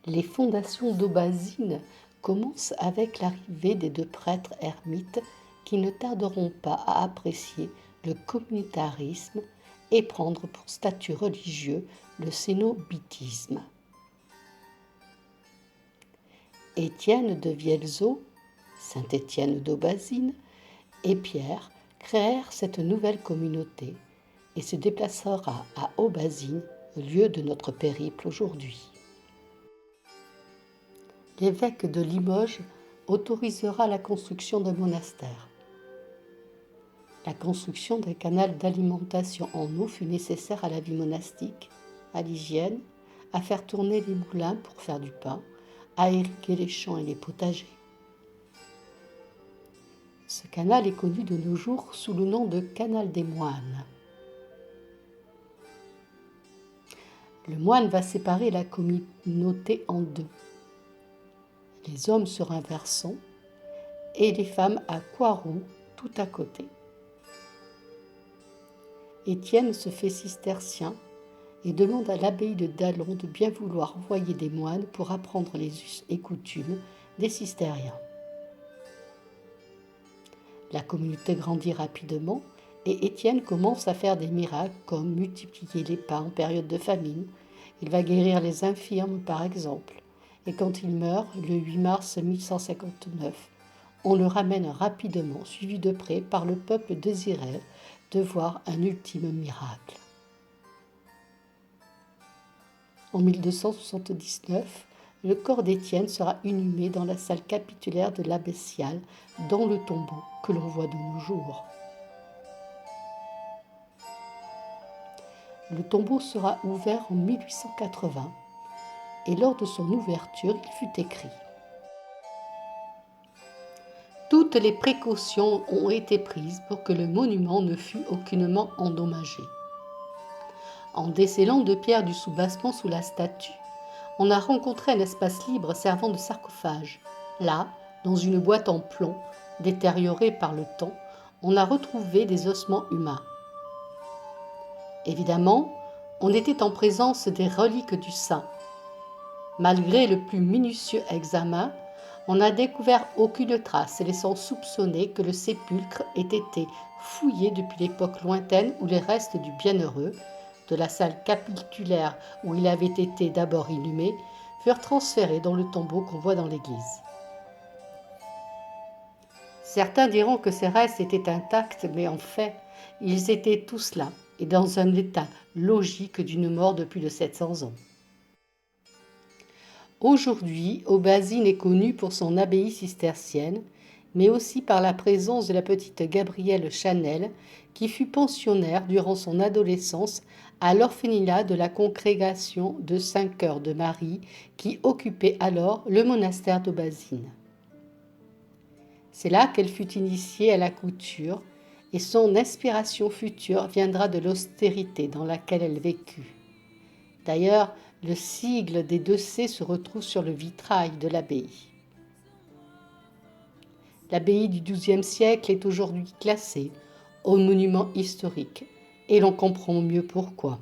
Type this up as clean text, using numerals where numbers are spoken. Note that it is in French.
Les fondations d'Aubazine commencent avec l'arrivée des deux prêtres ermites qui ne tarderont pas à apprécier le communautarisme et prendre pour statut religieux le cénobitisme. Étienne de Vielzeau, saint Étienne d'Aubazine et Pierre créèrent cette nouvelle communauté et se déplacera à Aubazine, lieu de notre périple aujourd'hui. L'évêque de Limoges autorisera la construction d'un monastère. La construction d'un canal d'alimentation en eau fut nécessaire à la vie monastique, à l'hygiène, à faire tourner les moulins pour faire du pain, à irriguer les champs et les potagers. Ce canal est connu de nos jours sous le nom de canal des moines. Le moine va séparer la communauté en deux. Les hommes sur un versant et les femmes à Coiroux tout à côté. Étienne se fait cistercien et demande à l'abbaye de Dallon de bien vouloir envoyer des moines pour apprendre les us et coutumes des cistériens. La communauté grandit rapidement et Étienne commence à faire des miracles comme multiplier les pains en période de famine. Il va guérir les infirmes par exemple. Et quand il meurt, le 8 mars 1159, on le ramène rapidement, suivi de près par le peuple désiré de voir un ultime miracle. En 1279, le corps d'Étienne sera inhumé dans la salle capitulaire de l'abbatiale, dans le tombeau que l'on voit de nos jours. Le tombeau sera ouvert en 1880 et lors de son ouverture, il fut écrit « Toutes les précautions ont été prises pour que le monument ne fût aucunement endommagé. » En décellant deux pierres du soubassement sous la statue, on a rencontré un espace libre servant de sarcophage. Là, dans une boîte en plomb, détériorée par le temps, on a retrouvé des ossements humains. Évidemment, on était en présence des reliques du saint. Malgré le plus minutieux examen, on n'a découvert aucune trace laissant soupçonner que le sépulcre ait été fouillé depuis l'époque lointaine où les restes du bienheureux, de la salle capitulaire où il avait été d'abord inhumé, furent transférés dans le tombeau qu'on voit dans l'église. Certains diront que ces restes étaient intacts, mais en fait, ils étaient tous là et dans un état logique d'une mort de plus de 700 ans. Aujourd'hui, Aubazine est connue pour son abbaye cistercienne, mais aussi par la présence de la petite Gabrielle Chanel, qui fut pensionnaire durant son adolescence à l'orphelinat de la congrégation de Saint-Cœur de Marie, qui occupait alors le monastère d'Aubazine. C'est là qu'elle fut initiée à la couture, et son inspiration future viendra de l'austérité dans laquelle elle vécut. D'ailleurs, le sigle des 2C se retrouve sur le vitrail de l'abbaye. L'abbaye du XIIe siècle est aujourd'hui classée au monument historique et l'on comprend mieux pourquoi.